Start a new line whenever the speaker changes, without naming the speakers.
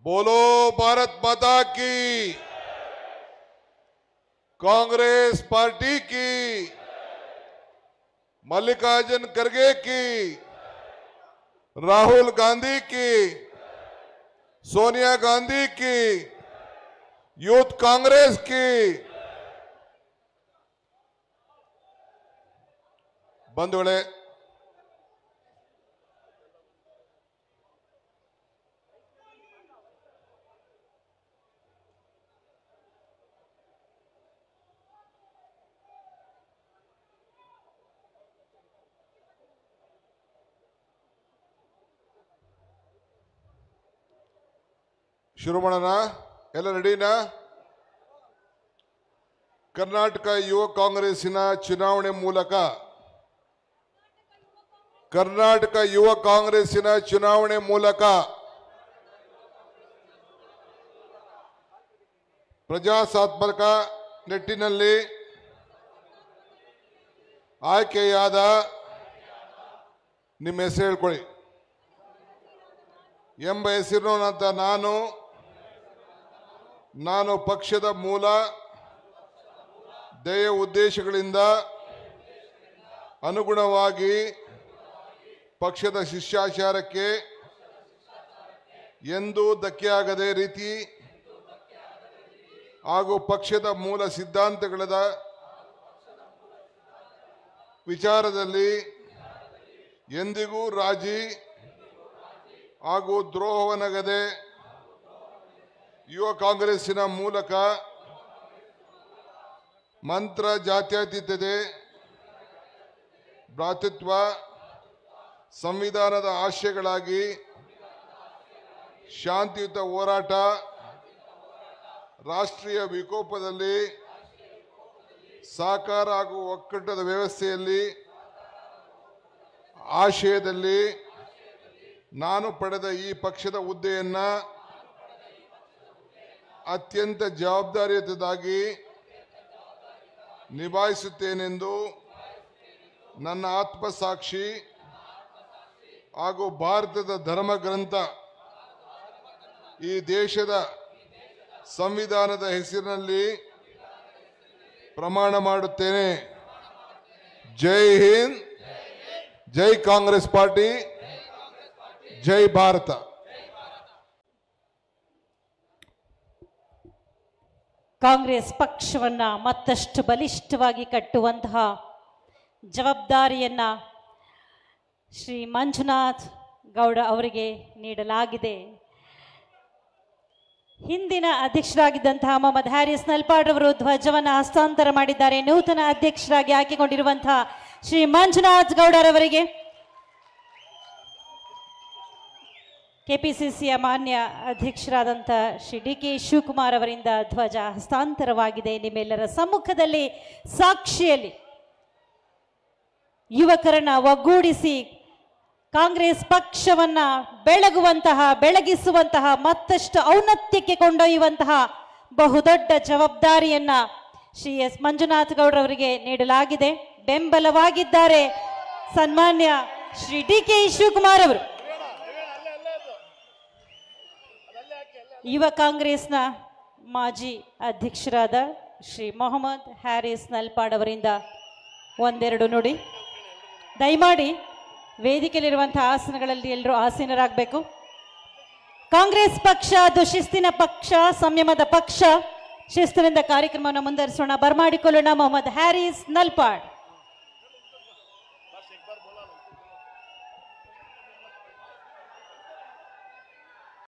बोलो भारत माता की, कांग्रेस पार्टी की, मल्लिकार्जुन खड़गे की, राहुल गांधी की, सोनिया गांधी की, यूथ कांग्रेस की। बंधुगळे, शुरू ಮಾಡೋಣ ಎಲ್ಲ ರೆಡಿನಾ? ಕರ್ನಾಟಕ ಯುವ ಕಾಂಗ್ರೆಸ್ಸಿನ ಚುನಾವಣೆ ಮೂಲಕ ಪ್ರಜಾಸತ್ತಾತ್ಮಕ ನಿಟ್ಟಿನಲ್ಲಿ ಆಯ್ಕೆಯಾದ ನಿಮ್ಮ ಹೆಸರು ಹೇಳ್ಕೊಳ್ಳಿ ಎಂಬ ಹೆಸರಿನಂತ ನಾನು ಪಕ್ಷದ ಮೂಲ ಧ್ಯೇಯ ಉದ್ದೇಶಗಳಿಂದ ಅನುಗುಣವಾಗಿ ಪಕ್ಷದ ಶಿಷ್ಟಾಚಾರಕ್ಕೆ ಎಂದೂ ಧಕ್ಕೆಯಾಗದ ರೀತಿ ಹಾಗೂ ಪಕ್ಷದ ಮೂಲ ಸಿದ್ಧಾಂತಗಳ ವಿಚಾರದಲ್ಲಿ ಎಂದಿಗೂ ರಾಜಿ ಹಾಗೂ ದ್ರೋಹವನ್ನಗದೆ ಯುವ ಕಾಂಗ್ರೆಸ್ಸಿನ ಮೂಲಕ ಮಂತ್ರ ಜಾತ್ಯತೀತತೆ, ಭ್ರಾತೃತ್ವ, ಸಂವಿಧಾನದ ಆಶಯಗಳಾಗಿ ಶಾಂತಿಯುತ ಹೋರಾಟ, ರಾಷ್ಟ್ರೀಯ ವಿಕೋಪದಲ್ಲಿ ಸಹಕಾರ ಹಾಗೂ ಒಕ್ಕೂಟದ ವ್ಯವಸ್ಥೆಯಲ್ಲಿ ಆಶಯದಲ್ಲಿ ನಾನು ಪಡೆದ ಈ ಪಕ್ಷದ ಹುದ್ದೆಯನ್ನು ಅತ್ಯಂತ ಜವಾಬ್ದಾರಿಯುತವಾಗಿ ನಿಭಾಯಿಸುತ್ತೇನೆಂದು ನನ್ನ ಆತ್ಮಸಾಕ್ಷಿ ಹಾಗೂ ಭಾರತದ ಧರ್ಮ ಗ್ರಂಥ ಈ ದೇಶದ ಸಂವಿಧಾನದ ಹೆಸರಿನಲ್ಲಿ ಪ್ರಮಾಣ ಮಾಡುತ್ತೇನೆ. ಜೈ ಹಿಂದ್, ಜೈ ಕಾಂಗ್ರೆಸ್ ಪಾರ್ಟಿ, ಜೈ ಭಾರತ.
ಕಾಂಗ್ರೆಸ್ ಪಕ್ಷವನ್ನ ಮತ್ತಷ್ಟು ಬಲಿಷ್ಠವಾಗಿ ಕಟ್ಟುವಂತಹ ಜವಾಬ್ದಾರಿಯನ್ನ ಶ್ರೀ ಮಂಜುನಾಥ್ ಗೌಡ ಅವರಿಗೆ ನೀಡಲಾಗಿದೆ. ಹಿಂದಿನ ಅಧ್ಯಕ್ಷರಾಗಿದ್ದಂತಹ ಮೊಹಮ್ಮದ್ ಹ್ಯಾರಿಸ್ ನಲ್ಪಾಡ್ ಅವರು ಧ್ವಜವನ್ನು ಹಸ್ತಾಂತರ ಮಾಡಿದ್ದಾರೆ. ನೂತನ ಅಧ್ಯಕ್ಷರಾಗಿ ಆಯ್ಕೆಗೊಂಡಿರುವಂತಹ ಶ್ರೀ ಮಂಜುನಾಥ್ ಗೌಡರವರಿಗೆ ಕೆಪಿಸಿಸಿಯ ಮಾನ್ಯ ಅಧ್ಯಕ್ಷರಾದಂಥ ಶ್ರೀ ಡಿ.ಕೆ. ಶಿವಕುಮಾರ್ ಅವರಿಂದ ಧ್ವಜ ಹಸ್ತಾಂತರವಾಗಿದೆ. ನಿಮ್ಮೆಲ್ಲರ ಸಮ್ಮುಖದಲ್ಲಿ ಸಾಕ್ಷಿಯಲ್ಲಿ ಯುವಕರನ್ನ ಒಗ್ಗೂಡಿಸಿ ಕಾಂಗ್ರೆಸ್ ಪಕ್ಷವನ್ನ ಬೆಳಗಿಸುವಂತಹ ಮತ್ತಷ್ಟು ಔನ್ನತ್ಯಕ್ಕೆ ಕೊಂಡೊಯ್ಯುವಂತಹ ಬಹುದೊಡ್ಡ ಜವಾಬ್ದಾರಿಯನ್ನ ಶ್ರೀ ಎಸ್ ಮಂಜುನಾಥ್ ಗೌಡರವರಿಗೆ ನೀಡಲಾಗಿದೆ. ಬೆಂಬಲವಾಗಿದ್ದಾರೆ ಸನ್ಮಾನ್ಯ ಶ್ರೀ ಡಿ.ಕೆ. ಶಿವಕುಮಾರ್ ಅವರು. ಯುವ ಕಾಂಗ್ರೆಸ್ನ ಮಾಜಿ ಅಧ್ಯಕ್ಷರಾದ ಶ್ರೀ ಮೊಹಮ್ಮದ್ ಹ್ಯಾರಿಸ್ ನಲ್ಪಾಡ್ ಅವರಿಂದ ಒಂದೆರಡು ನುಡಿ. ದಯಮಾಡಿ ವೇದಿಕೆಯಲ್ಲಿರುವಂತಹ ಆಸನಗಳಲ್ಲಿ ಎಲ್ಲರೂ ಆಸೀನರಾಗಬೇಕು. ಕಾಂಗ್ರೆಸ್ ಪಕ್ಷ ಅದು ಶಿಸ್ತಿನ ಪಕ್ಷ, ಸಂಯಮದ ಪಕ್ಷ. ಶಿಸ್ತಿನಿಂದ ಕಾರ್ಯಕ್ರಮವನ್ನು ಮುಂದುವರಿಸೋಣ. ಬರಮಾಡಿಕೊಳ್ಳೋಣ ಮೊಹಮ್ಮದ್ ಹ್ಯಾರಿಸ್ ನಲ್ಪಾಡ್.